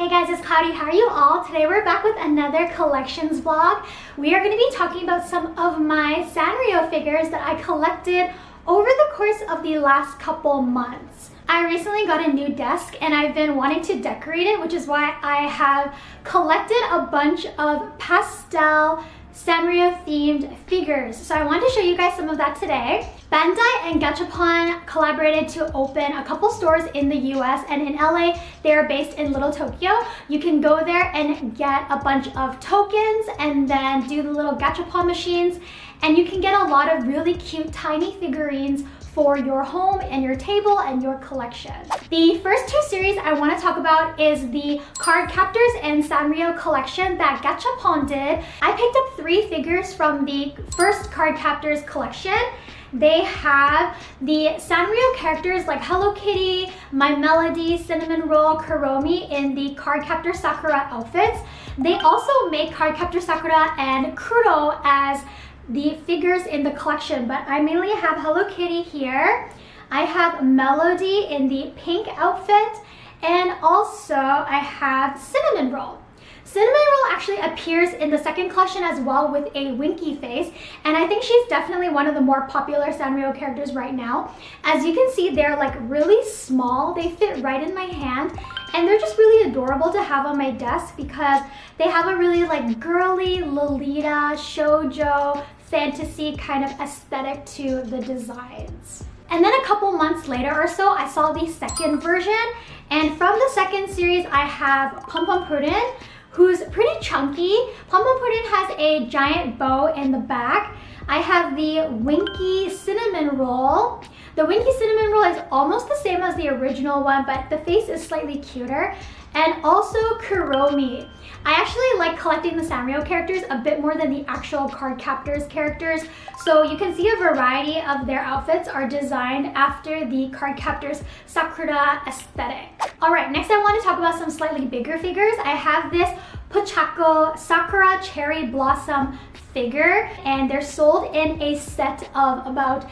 Hey guys, it's Cloudy. How are you all? Today we're back with another collections vlog. We are going to be talking about some of my Sanrio figures that I collected over the course of the last couple months. I recently got a new desk and I've been wanting to decorate it, which is why I have collected a bunch of pastel Sanrio themed figures. So I wanted to show you guys some of that today. Bandai and Gashapon collaborated to open a couple stores in the US, and in LA they are based in Little Tokyo. You can go there and get a bunch of tokens and then do the little Gashapon machines, and you can get a lot of really cute tiny figurines for your home and your table and your collection. The first two series I want to talk about is the Cardcaptors and Sanrio collection that Gashapon did. I picked up 3 figures from the first Cardcaptors collection. They have the Sanrio characters like Hello Kitty, My Melody, Cinnamon Roll, Kuromi in the Cardcaptor Sakura outfits. They also make Cardcaptor Sakura and Kuro as the figures in the collection, but I mainly have Hello Kitty here. I have Melody in the pink outfit, and also I have Cinnamon Roll. Cinnamon Roll actually appears in the second collection as well with a winky face, and I think she's definitely one of the more popular Sanrio characters right now. As you can see, they're like really small. They fit right in my hand, and they're just really adorable to have on my desk because they have a really like girly Lolita, shoujo, fantasy kind of aesthetic to the designs. And then a couple months later or so, I saw the second version, and from the second series I have Pompompurin, who's pretty chunky. Pompompurin has a giant bow in the back. I have the Winky Cinnamon Roll. The Winky Cinnamon Roll is almost the same as the original one, but the face is slightly cuter. And also Kuromi. I actually like collecting the Sanrio characters a bit more than the actual Cardcaptors characters. So you can see a variety of their outfits are designed after the Cardcaptors Sakura aesthetic. Alright, next I want to talk about some slightly bigger figures. I have this Pochako Sakura Cherry Blossom figure, and they're sold in a set of about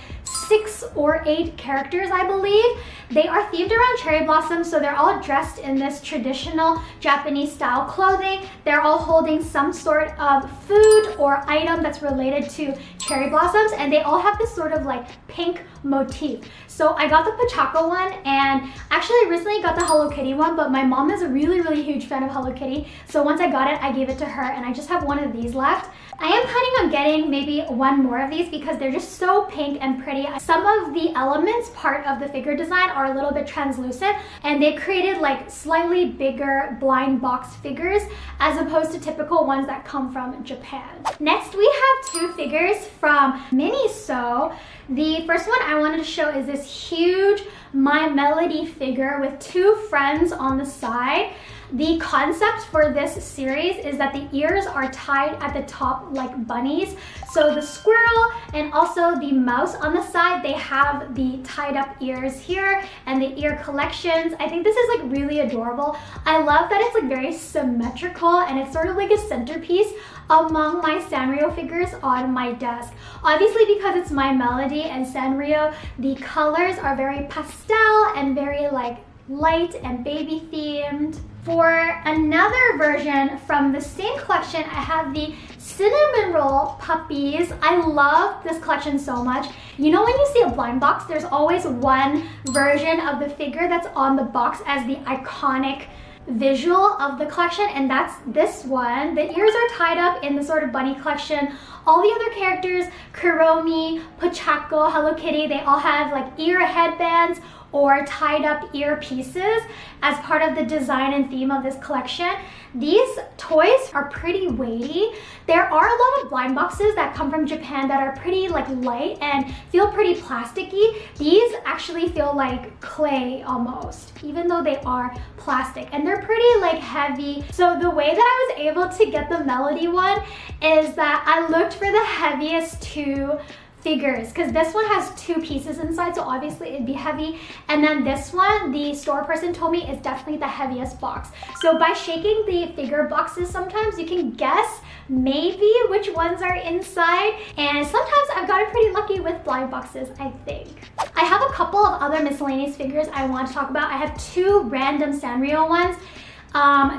6 or 8 characters, I believe. They are themed around cherry blossoms, so they're all dressed in this traditional Japanese style clothing. They're all holding some sort of food or item that's related to cherry blossoms, and they all have this sort of like pink motif. So I got the Pochako one, and actually I recently got the Hello Kitty one, but my mom is a really huge fan of Hello Kitty, so once I got it I gave it to her, and I just have one of these left. I am planning on getting maybe one more of these because they're just so pink and pretty. Some of the elements part of the figure design are a little bit translucent, and they created like slightly bigger blind box figures as opposed to typical ones that come from Japan. Next we have 2 figures from Miniso. The first one I wanted to show is this huge My Melody figure with 2 friends on the side. The concept for this series is that the ears are tied at the top like bunnies. So the squirrel and also the mouse on the side, they have the tied up ears here and the ear collections. I think this is like really adorable. I love that it's like very symmetrical, and it's sort of like a centerpiece among my Sanrio figures on my desk. Obviously, because it's My Melody and Sanrio, the colors are very pastel and very like light and baby themed. For another version from the same collection, I have the Cinnamon Roll puppies. I love this collection so much. You know, when you see a blind box, there's always one version of the figure that's on the box as the iconic visual of the collection, and that's this one. The ears are tied up in the sort of bunny collection. All the other characters, Kuromi, Pochako, Hello Kitty, they all have like ear headbands or tied up ear pieces as part of the design and theme of this collection. These toys are pretty weighty. There are a lot of blind boxes that come from Japan that are pretty like light and feel pretty plasticky. These actually feel like clay almost, even though they are plastic, and they're pretty like heavy. So the way that I was able to get the Melody one is that I looked for the heaviest 2 figures, because this one has 2 pieces inside, so obviously it'd be heavy, and then this one, the store person told me, is definitely the heaviest box. So by shaking the figure boxes, sometimes you can guess maybe which ones are inside, and sometimes I've gotten pretty lucky with blind boxes, I think. I have a couple of other miscellaneous figures I want to talk about. I have 2 random Sanrio ones.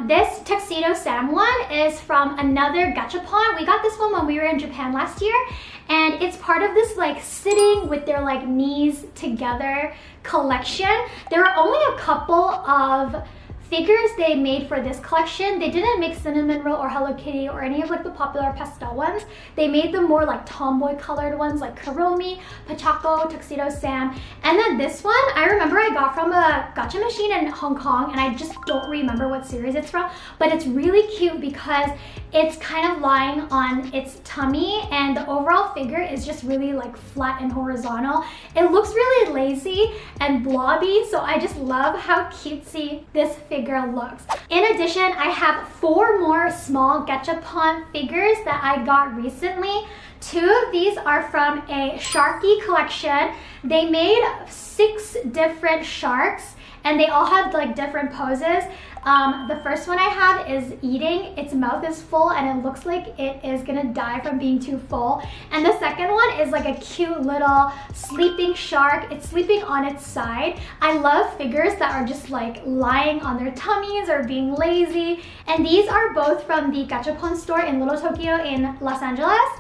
This Tuxedo Sam one is from another Gashapon. We got this one when we were in Japan last year, and it's part of this like sitting with their like knees together collection. There are only a couple of figures they made for this collection. They didn't make Cinnamon Roll or Hello Kitty or any of like the popular pastel ones. They made the more like tomboy colored ones like Kuromi, Pachako, Tuxedo Sam. And then this one, I remember I got from a gacha machine in Hong Kong, and I just don't remember what series it's from, but it's really cute because it's kind of lying on its tummy, and the overall figure is just really like flat and horizontal. It looks really lazy and blobby, so I just love how cutesy this figure looks. In addition, I have 4 more small Gashapon figures that I got recently. 2 of these are from a Sharky collection. They made 6 different sharks, and they all have like different poses. The first one I have is eating. Its mouth is full and it looks like it is gonna die from being too full. And the second one is like a cute little sleeping shark. It's sleeping on its side. I love figures that are just like lying on their tummies or being lazy. And these are both from the Gashapon store in Little Tokyo in Los Angeles.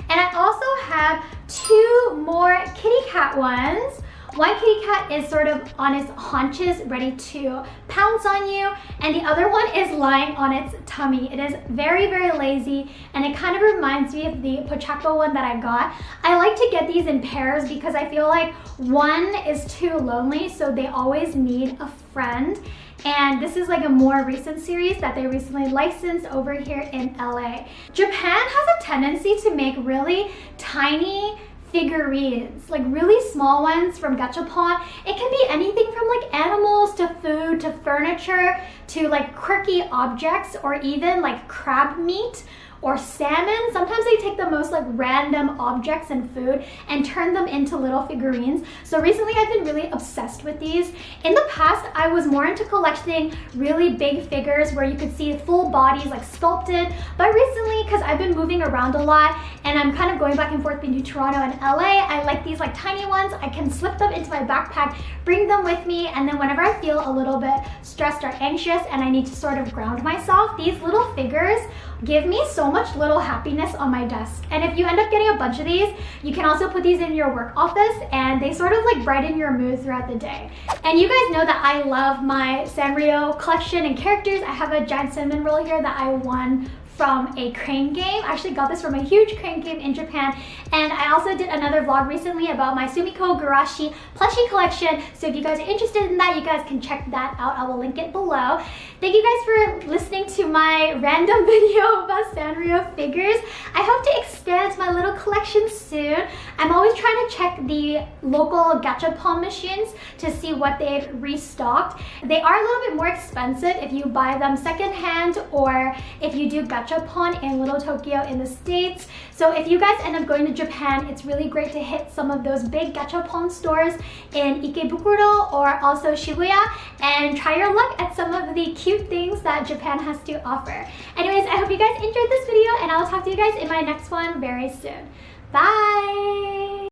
And I also have 2 more kitty cat ones. One kitty cat is sort of on its haunches, ready to pounce on you, and the other one is lying on its tummy. It is very, very lazy, and it kind of reminds me of the Pochako one that I got. I like to get these in pairs because I feel like one is too lonely, so they always need a friend. And this is like a more recent series that they recently licensed over here in LA. Japan has a tendency to make really tiny figurines, like really small ones from Gashapon. It can be anything from like animals to food to furniture to like quirky objects, or even like crab meat or salmon. Sometimes they take the most like random objects and food and turn them into little figurines. So recently I've been really obsessed with these. In the past, I was more into collecting really big figures where you could see full bodies like sculpted. But recently, because I've been moving around a lot and I'm kind of going back and forth between Toronto and LA, I like these like tiny ones. I can slip them into my backpack, bring them with me, and then whenever I feel a little bit stressed or anxious and I need to sort of ground myself, these little figures give me so much little happiness on my desk. And if you end up getting a bunch of these, you can also put these in your work office, and they sort of like brighten your mood throughout the day. And you guys know that I love my Sanrio collection and characters. I have a giant cinnamon roll here that I won from a crane game. I actually got this from a huge crane game in Japan. And I also did another vlog recently about my Sumiko Garashi plushie collection. So if you guys are interested in that, you guys can check that out. I will link it below. Thank you guys for listening to my random video about Sanrio figures. I hope to expand my little collection soon. I'm always trying to check the local Gashapon machines to see what they've restocked. They are a little bit more expensive if you buy them secondhand, or if you do Gashapon in Little Tokyo in the States. So if you guys end up going to Japan, it's really great to hit some of those big Gashapon stores in Ikebukuro or also Shibuya and try your luck at some of the cute things that Japan has to offer. Anyways, I hope you guys enjoyed this video, and I'll talk to you guys in my next one very soon. Bye!